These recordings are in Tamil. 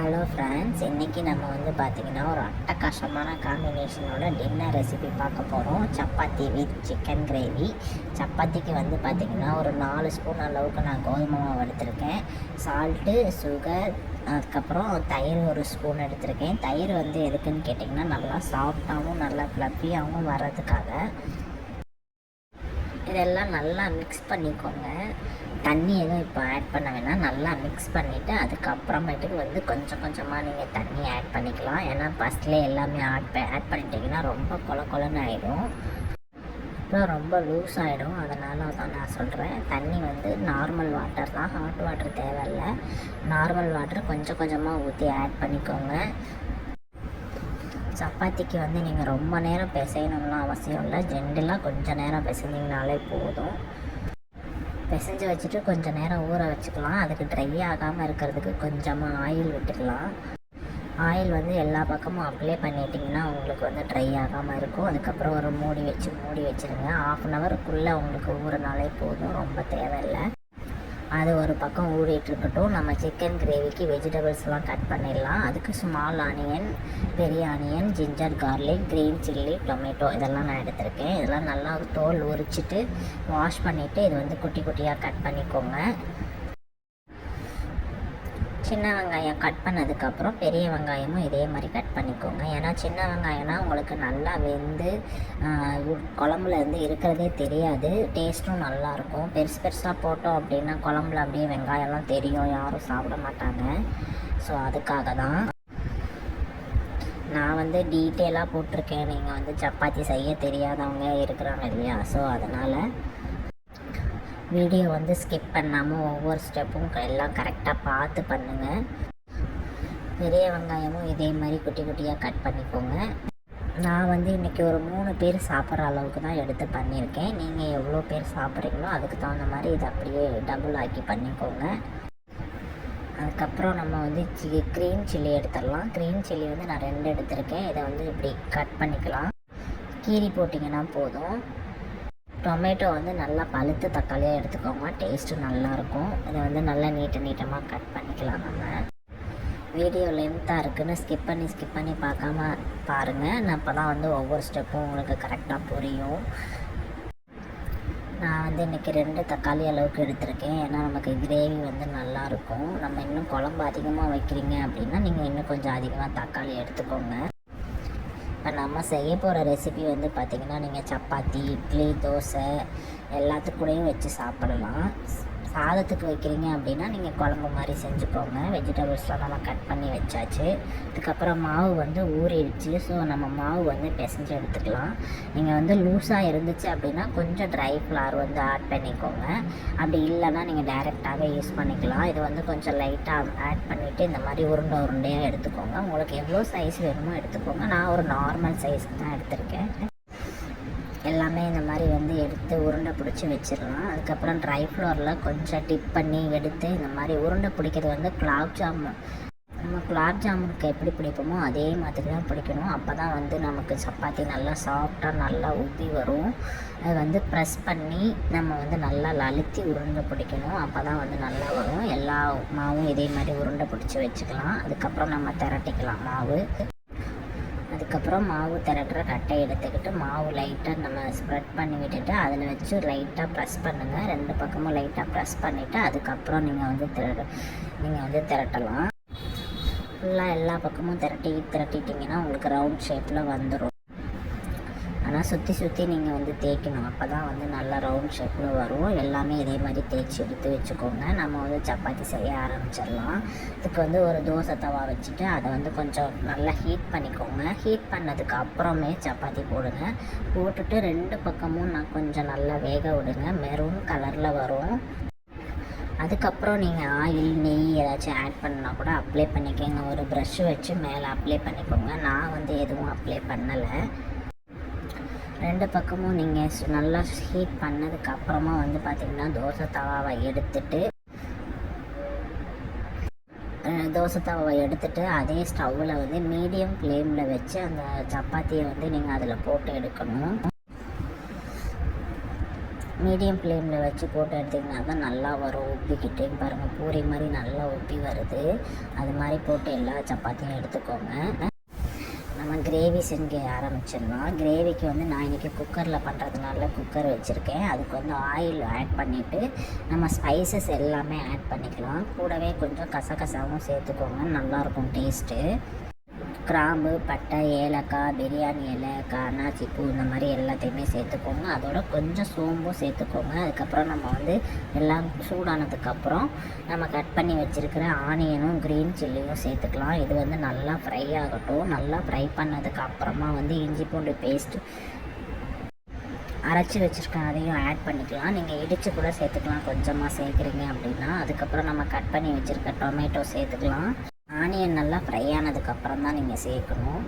ஹலோ ஃப்ரெண்ட்ஸ், இன்றைக்கி நம்ம வந்து பார்த்திங்கன்னா ஒரு அட்டகாசமான காம்பினேஷனோட டின்னர் ரெசிபி பார்க்க போகிறோம். Chapati with chicken gravy. சப்பாத்திக்கு வந்து பார்த்திங்கன்னா ஒரு 4 ஸ்பூன் அளவுக்கு நான் கோதுமை மாவு எடுத்திருக்கேன். சால்ட்டு, சுகர், அதுக்கப்புறம் தயிர் ஒரு ஸ்பூன் எடுத்திருக்கேன். தயிர் வந்து எதுக்குன்னு கேட்டிங்கன்னா நல்லா சாஃப்டாகவும் நல்லா ஃப்ளஃபியாகவும் வர்றதுக்காக. இதெல்லாம் நல்லா மிக்ஸ் பண்ணிக்கோங்க. தண்ணி எதுவும் இப்போ ஆட் பண்ண வேணாம். நல்லா மிக்ஸ் பண்ணிவிட்டு அதுக்கப்புறமேட்டுக்கு வந்து கொஞ்சம் கொஞ்சமாக நீங்கள் தண்ணி ஆட் பண்ணிக்கலாம். ஏன்னா ஃபஸ்ட்லேயே எல்லாமே ஆட் பண்ணிட்டீங்கன்னா ரொம்ப கொலன்னு ஆகிடும், அப்புறம் ரொம்ப லூஸ் ஆகிடும். அதனால தான் நான் சொல்கிறேன், தண்ணி வந்து நார்மல் வாட்டர் தான், ஹாட் வாட்டர் தேவையில்லை. நார்மல் வாட்டர் கொஞ்சம் கொஞ்சமாக ஊற்றி ஆட் பண்ணிக்கோங்க. சப்பாத்திக்கு வந்து நீங்கள் ரொம்ப நேரம் பிசையணும்லாம் அவசியம் இல்லை. ஜென்டலாக கொஞ்சம் நேரம் பிசைஞ்சிங்கனாலே போதும். பிசைஞ்சு வச்சுட்டு கொஞ்சம் நேரம் ஊற வச்சுக்கலாம். அதுக்கு ட்ரை ஆகாமல் இருக்கிறதுக்கு கொஞ்சமாக ஆயில் விட்டுக்கலாம். ஆயில் வந்து எல்லா பக்கமும் அப்ளை பண்ணிட்டிங்கன்னா உங்களுக்கு வந்து ட்ரை ஆகாமல் இருக்கும். அதுக்கப்புறம் ஒரு மூடி வச்சுருங்க. 1/2 அன் ஹவருக்குள்ளே உங்களுக்கு ஊறினாலே போதும், ரொம்ப தேவையில்லை. அது ஒரு பக்கம் ஊறிட்டுருக்கட்டும். நம்ம சிக்கன் கிரேவிக்கு வெஜிடபிள்ஸ்லாம் கட் பண்ணிடலாம். அதுக்கு ஸ்மால் ஆனியன், பெரிய onion, ginger garlic, green chilli, tomato இதெல்லாம் நான் எடுத்திருக்கேன். இதெல்லாம் நல்லா தோல் உரிச்சிட்டு வாஷ் பண்ணிவிட்டு இது வந்து குட்டி குட்டியாக கட் பண்ணிக்கோங்க. சின்ன வெங்காயம் கட் பண்ணதுக்கப்புறம் பெரிய வெங்காயமும் இதே மாதிரி கட் பண்ணிக்கோங்க. ஏன்னா சின்ன வெங்காயம்னா உங்களுக்கு நல்லா வெந்து குழம்புல இருந்து இருக்கிறதே தெரியாது, டேஸ்ட்டும் நல்லாயிருக்கும். பெருசாக போட்டோம் அப்படின்னா குழம்புல அப்படியே வெங்காயம்லாம் தெரியும், யாரும் சாப்பிட மாட்டாங்க. ஸோ அதுக்காக தான் நான் வந்து டீட்டெயிலாக போட்டிருக்கேன். நீங்கள் வந்து சப்பாத்தி செய்ய தெரியாதவங்க இருக்கிறாங்க இல்லையா, ஸோ அதனால் வீடியோ வந்து ஸ்கிப் பண்ணாமல் ஒவ்வொரு ஸ்டெப்பும் எல்லாம் கரெக்டாக பார்த்து பண்ணுங்கள். பெரிய வெங்காயமும் இதே மாதிரி குட்டி குட்டியாக கட் பண்ணிக்கோங்க. நான் வந்து இன்றைக்கி ஒரு 3 பேர் சாப்பிட்ற அளவுக்கு தான் எடுத்து பண்ணியிருக்கேன். நீங்கள் எவ்வளோ பேர் சாப்பிட்றீங்களோ அதுக்கு தகுந்த மாதிரி இதை அப்படியே டபுள் ஆக்கி பண்ணிக்கோங்க. அதுக்கப்புறம் நம்ம வந்து க்ரீன் சில்லி எடுத்துடலாம். க்ரீன் சில்லி வந்து நான் 2 எடுத்திருக்கேன். இதை வந்து இப்படி கட் பண்ணிக்கலாம். கீரி போட்டிங்கன்னா போதும். டொமேட்டோ வந்து நல்லா பழுத்த தக்காளியாக எடுத்துக்கோங்க, டேஸ்ட்டு நல்லாயிருக்கும். இதை வந்து நல்லா நீட்டமாக கட் பண்ணிக்கலாம். நம்ம வீடியோ லென்த்தாக இருக்குதுன்னு ஸ்கிப் பண்ணி பார்க்காம பாருங்கள். நான் அப்போ தான் வந்து ஒவ்வொரு ஸ்டெப்பும் உங்களுக்கு கரெக்டாக புரியும். நான் வந்து இன்றைக்கி 2 தக்காளி அளவுக்கு எடுத்திருக்கேன். ஏன்னா நமக்கு கிரேவி வந்து நல்லாயிருக்கும். நம்ம இன்னும் குழம்பு அதிகமாக வைக்கிறீங்க அப்படின்னா நீங்கள் இன்னும் கொஞ்சம் அதிகமாக தக்காளி எடுத்துக்கோங்க. இப்போ நம்ம செய்ய போகிற ரெசிபி வந்து பார்த்திங்கன்னா நீங்கள் சப்பாத்தி, இட்லி, தோசை எல்லாத்துக்கூடையும் வச்சு சாப்பிடலாம். சாதத்துக்கு வைக்கிறீங்க அப்படின்னா நீங்கள் குழம்பு மாதிரி செஞ்சுக்கோங்க. வெஜிடபிள்ஸ்லாம் நம்ம கட் பண்ணி வச்சாச்சு. அதுக்கப்புறம் மாவு வந்து ஊறிடுச்சு. ஸோ நம்ம மாவு வந்து பிசைஞ்சு எடுத்துக்கலாம். நீங்கள் வந்து லூஸாக இருந்துச்சு அப்படின்னா கொஞ்சம் ட்ரை ஃப்ளார் வந்து ஆட் பண்ணிக்கோங்க. அப்படி இல்லைன்னா நீங்கள் டைரெக்டாகவே யூஸ் பண்ணிக்கலாம். இது வந்து கொஞ்சம் லைட்டாக ஆட் பண்ணிவிட்டு இந்த மாதிரி உருண்டையாக எடுத்துக்கோங்க. உங்களுக்கு எவ்வளோ சைஸ் வேணுமோ எடுத்துக்கோங்க. நான் ஒரு நார்மல் சைஸ்க்கு தான் எடுத்திருக்கேன். எல்லாமே இந்த மாதிரி வந்து எடுத்து உருண்டை பிடிச்சி வச்சிடலாம். அதுக்கப்புறம் ட்ரை ஃப்ளோரில் கொஞ்சம் டிப் பண்ணி எடுத்து இந்த மாதிரி உருண்டை பிடிக்கிறது வந்து குலாப் ஜாமுன், நம்ம குலாப் ஜாமுனுக்கு எப்படி பிடிப்போமோ அதே மாதிரி தான் பிடிக்கணும். அப்போ தான் வந்து நமக்கு சப்பாத்தி நல்லா சாஃப்டாக நல்லா ஊற்றி வரும். அதை வந்து ப்ரெஸ் பண்ணி நம்ம வந்து நல்லா அழுத்தி உருண்டை பிடிக்கணும். அப்போ தான் வந்து நல்லா வரும். எல்லா மாவும் இதே மாதிரி உருண்டை பிடிச்சி வச்சுக்கலாம். அதுக்கப்புறம் நம்ம திரட்டிக்கலாம் மாவு. அதுக்கப்புறம் மாவு திரட்டுற கட்டை எடுத்துக்கிட்டு மாவு லைட்டாக நம்ம ஸ்ப்ரெட் பண்ணி விட்டுட்டு அதில் வச்சு லைட்டாக ப்ரெஸ் பண்ணுங்கள். 2 பக்கமும் லைட்டாக ப்ரெஸ் பண்ணிவிட்டு அதுக்கப்புறம் நீங்கள் வந்து திரட்டலாம். ஃபுல்லாக எல்லா பக்கமும் திரட்டிட்டிங்கன்னா உங்களுக்கு ரவுண்ட் ஷேப்பில் வந்துடும். ஆனால் சுற்றி நீங்கள் வந்து தேய்க்கணும். அப்போ தான் வந்து நல்லா ரவுண்ட் ஷேப்பில் வரும். எல்லாமே இதே மாதிரி தேய்ச்சி எடுத்து வச்சுக்கோங்க. நம்ம வந்து சப்பாத்தி செய்ய ஆரம்பிச்சிடலாம். இதுக்கு வந்து ஒரு தோசை தவா வச்சுட்டு அதை வந்து கொஞ்சம் நல்லா ஹீட் பண்ணிக்கோங்க. ஹீட் பண்ணதுக்கு அப்புறமே சப்பாத்தி போடுங்க. போட்டுட்டு 2 பக்கமும் கொஞ்சம் நல்லா வேக விடுங்க. மெரூன் கலரில் வரும். அதுக்கப்புறம் நீங்கள் ஆயில், நெய் ஏதாச்சும் ஆட் பண்ணால் கூட அப்ளை பண்ணிக்கோங்க. ஒரு ப்ரஷ்ஷு வச்சு மேலே அப்ளை பண்ணிக்கோங்க. நான் வந்து எதுவும் அப்ளை பண்ணலை. 2 பக்கமும் நீங்கள் நல்லா ஹீட் பண்ணதுக்கப்புறமா வந்து பார்த்திங்கன்னா தோசை தவாவை எடுத்துட்டு அதே ஸ்டவ்வில் வந்து மீடியம் ஃப்ளேமில் வச்சு அந்த சப்பாத்தியை வந்து நீங்கள் அதில் போட்டு எடுக்கணும். மீடியம் ஃப்ளேமில் வச்சு போட்டு எடுத்திங்கன்னா தான் நல்லா வரும். உப்பிக்கிட்டு பாருங்கள், பூரி மாதிரி நல்லா உப்பி வருது. அது மாதிரி போட்டு எல்லா சப்பாத்தியும் எடுத்துக்கோங்க. நம்ம கிரேவி செஞ்சு ஆரம்பிச்சிடலாம். கிரேவிக்கு வந்து நான் இன்றைக்கி குக்கரில் பண்ணுறதுனால குக்கர் வச்சுருக்கேன். அதுக்கு வந்து ஆயில் ஆட் பண்ணிவிட்டு நம்ம ஸ்பைசஸ் எல்லாமே ஆட் பண்ணிக்கலாம். கூடவே கொஞ்சம் கசகசாவும் சேர்த்துக்கோங்க, நல்லாயிருக்கும் டேஸ்ட்டு. கிராம்பு, பட்டை, ஏலக்காய், பிரியாணி இலை, அன்னாச்சிப்பூ இந்த மாதிரி எல்லாத்தையுமே சேர்த்துக்கோங்க. அதோட கொஞ்சம் சோம்பும் சேர்த்துக்கோங்க. அதுக்கப்புறம் நம்ம வந்து எல்லாம் சூடானதுக்கப்புறம் நம்ம கட் பண்ணி வச்சுருக்கிற ஆனியனும் க்ரீன் சில்லியும் சேர்த்துக்கலாம். இது வந்து நல்லா ஃப்ரை ஆகட்டும். நல்லா ஃப்ரை பண்ணதுக்கு அப்புறமா வந்து இஞ்சி பூண்டு பேஸ்ட்டு அரைச்சி வச்சுருக்கேன், அதையும் ஆட் பண்ணிக்கலாம். நீங்கள் இடித்து கூட சேர்த்துக்கலாம் கொஞ்சமாக சேர்க்குறீங்க அப்படின்னா. அதுக்கப்புறம் நம்ம கட் பண்ணி வச்சுருக்க டொமேட்டோ சேர்த்துக்கலாம். ஆனியன் நல்லா ஃப்ரை ஆனதுக்கப்புறம் தான் நீங்கள் சேர்க்கணும்.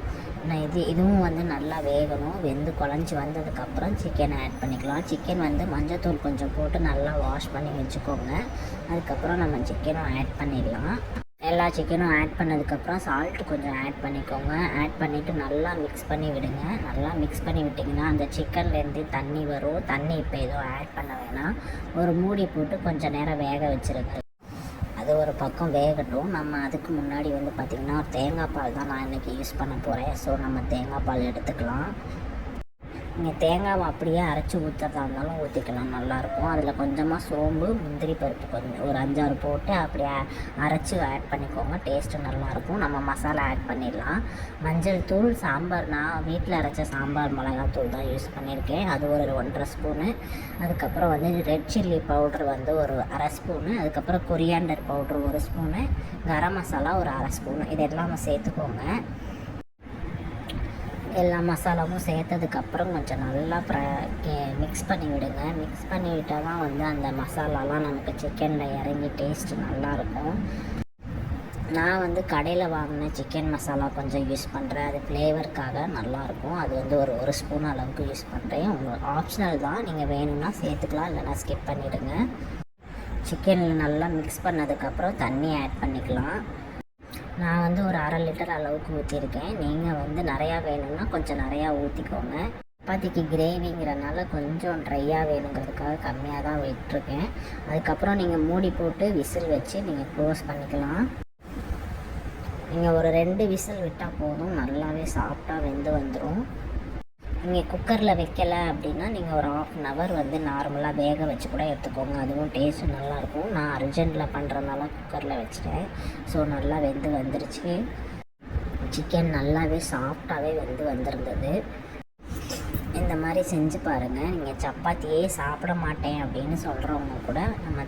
இதுவும் வந்து நல்லா வேகணும். வெந்து குழஞ்சி வந்ததுக்கப்புறம் சிக்கன் ஆட் பண்ணிக்கலாம். சிக்கன் வந்து மஞ்சத்தூள் கொஞ்சம் போட்டு நல்லா வாஷ் பண்ணி வச்சுக்கோங்க. அதுக்கப்புறம் நம்ம சிக்கனும் ஆட் பண்ணிடலாம். எல்லா சிக்கனும் ஆட் பண்ணதுக்கப்புறம் சால்ட்டு கொஞ்சம் ஆட் பண்ணிக்கோங்க. ஆட் பண்ணிவிட்டு நல்லா மிக்ஸ் பண்ணி விடுங்க. நல்லா மிக்ஸ் பண்ணி விட்டிங்கன்னா அந்த சிக்கன்லேருந்து தண்ணி வரும். தண்ணி இப்போ எதுவும் ஆட் பண்ண வேணாம். ஒரு மூடி போட்டு கொஞ்சம் நேரம் வேக வச்சுருங்க. அது ஒரு பக்கம் வேகட்டும். நம்ம அதுக்கு முன்னாடி வந்து பார்த்திங்கன்னா தேங்காய் பால் தான் நான் இன்றைக்கி யூஸ் பண்ண போகிறேன். ஸோ நம்ம தேங்காய் பால் எடுத்துக்கலாம். நீங்கள் தேங்காவை அப்படியே அரைச்சி ஊற்றுறதா இருந்தாலும் ஊற்றிக்கலாம், நல்லாயிருக்கும். அதில் கொஞ்சமாக சோம்பு, முந்திரி பருப்பு கொஞ்சம் ஒரு 5-6 போட்டு அப்படியே அரைச்சி ஆட் பண்ணிக்கோங்க. டேஸ்ட்டு நல்லாயிருக்கும். நம்ம மசாலா ஆட் பண்ணிடலாம். மஞ்சள் தூள், சாம்பார், நான் வீட்டில் அரைச்ச சாம்பார் மிளகாத்தூள் தான் யூஸ் பண்ணியிருக்கேன். அது ஒரு 1.5 ஸ்பூனு. அதுக்கப்புறம் வந்து ரெட் சில்லி பவுட்ரு வந்து ஒரு 1/2 ஸ்பூனு. அதுக்கப்புறம் coriander powder 1 spoon. Garam masala ஒரு 1/2 ஸ்பூனு. இதெல்லாம் சேர்த்துக்கோங்க. எல்லா மசாலாவும் சேர்த்ததுக்கப்புறம் கொஞ்சம் நல்லா மிக்ஸ் பண்ணி விடுங்க. மிக்ஸ் பண்ணி விட்டால் தான் வந்து அந்த மசாலாலாம் நமக்கு சிக்கனில் இறங்கி டேஸ்ட்டு நல்லாயிருக்கும். நான் வந்து கடையில் வாங்கின சிக்கன் மசாலா கொஞ்சம் யூஸ் பண்ணுறேன். அது ஃப்ளேவருக்காக நல்லாயிருக்கும். அது வந்து ஒரு ஸ்பூன் அளவுக்கு யூஸ் பண்ணுறேன். உங்களுக்கு ஆப்ஷனல் தான், நீங்கள் வேணும்னா சேர்த்துக்கலாம், இல்லைனா ஸ்கிப் பண்ணிவிடுங்க. சிக்கனில் நல்லா மிக்ஸ் பண்ணதுக்கப்புறம் தண்ணி ஆட் பண்ணிக்கலாம். நான் வந்து ஒரு 1/2 லிட்டர் அளவுக்கு ஊற்றிருக்கேன். நீங்கள் வந்து நிறையா வேணும்னா கொஞ்சம் நிறையா ஊற்றிக்கோங்க. சப்பாத்திக்கு கிரேவிங்கிறனால கொஞ்சம் ட்ரையாக வேணுங்கிறதுக்காக கம்மியாக தான் விட்டுருக்கேன். அதுக்கப்புறம் நீங்கள் மூடி போட்டு விசில் வச்சு நீங்கள் க்ளோஸ் பண்ணிக்கலாம். நீங்கள் ஒரு 2 விசில் விட்டால் போதும், நல்லாவே சாஃப்டாக வெந்து வந்துடும். நீங்கள் குக்கரில் வைக்கலை அப்படின்னா நீங்கள் ஒரு 1/2 hour வந்து நார்மலாக வேக வச்சு கூட எடுத்துக்கோங்க. அதுவும் டேஸ்ட்டு நல்லாயிருக்கும். நான் அர்ஜென்ட்டில் பண்ணுறதுனால குக்கரில் வச்சுட்டேன். ஸோ நல்லா வெந்து வந்துருச்சு. சிக்கன் நல்லாவே சாஃப்டாகவே வெந்து வந்திருந்தது. இந்த மாதிரி செஞ்சு பாருங்கள். நீங்கள் சப்பாத்தியே சாப்பிட மாட்டேன் அப்படின்னு சொல்கிறவங்க கூட நம்ம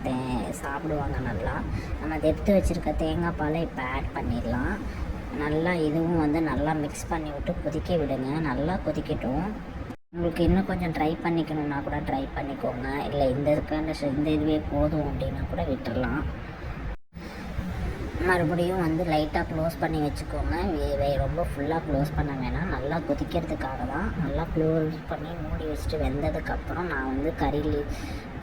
சாப்பிடுவாங்க நல்லா. நம்ம எடுத்து வச்சுருக்க தேங்காய் பாலை இப்போ ஆட் பண்ணிடலாம். நல்லா இதுவும் வந்து நல்லா மிக்ஸ் பண்ணி விட்டு கொதிக்க விடுங்க. நல்லா கொதிக்கட்டும். உங்களுக்கு இன்னும் கொஞ்சம் ட்ரை பண்ணிக்கணுன்னா கூட ட்ரை பண்ணிக்கோங்க. இல்லை இந்த இதுவே போதும் அப்படின்னா கூட விட்டுடலாம். மறுபடியும் வந்து லைட்டாக க்ளோஸ் பண்ணி வச்சுக்கோங்க. ரொம்ப ஃபுல்லாக க்ளோஸ் பண்ண வேணாம். நல்லா கொதிக்கிறதுக்காக தான். நல்லா க்ளோஸ் பண்ணி மூடி வச்சுட்டு வெந்ததுக்கப்புறம் நான் வந்து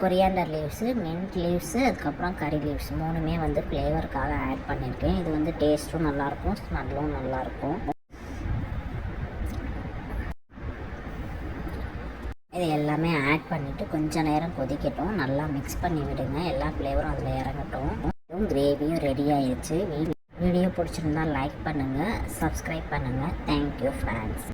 கொரியாண்டர் லீவ்ஸு, மின்ட் லீவ்ஸு, அதுக்கப்புறம் கறி லீவ்ஸ் 3மே வந்து ஃப்ளேவருக்காக ஆட் பண்ணியிருக்கேன். இது வந்து டேஸ்ட்டும் நல்லாயிருக்கும், ஸ்மெல்லும் நல்லாயிருக்கும். இது எல்லாமே ஆட் பண்ணிவிட்டு கொஞ்சம் நேரம் கொதிக்கட்டும். நல்லா மிக்ஸ் பண்ணி விடுங்க. எல்லா ஃப்ளேவரும் அதில் இறங்கட்டும். கிரேவியும் ரெடி ஆயிடுச்சு. வீடியோ பிடிச்சிருந்தா லைக் பண்ணுங்கள், சப்ஸ்கிரைப் பண்ணுங்கள். Thank you friends.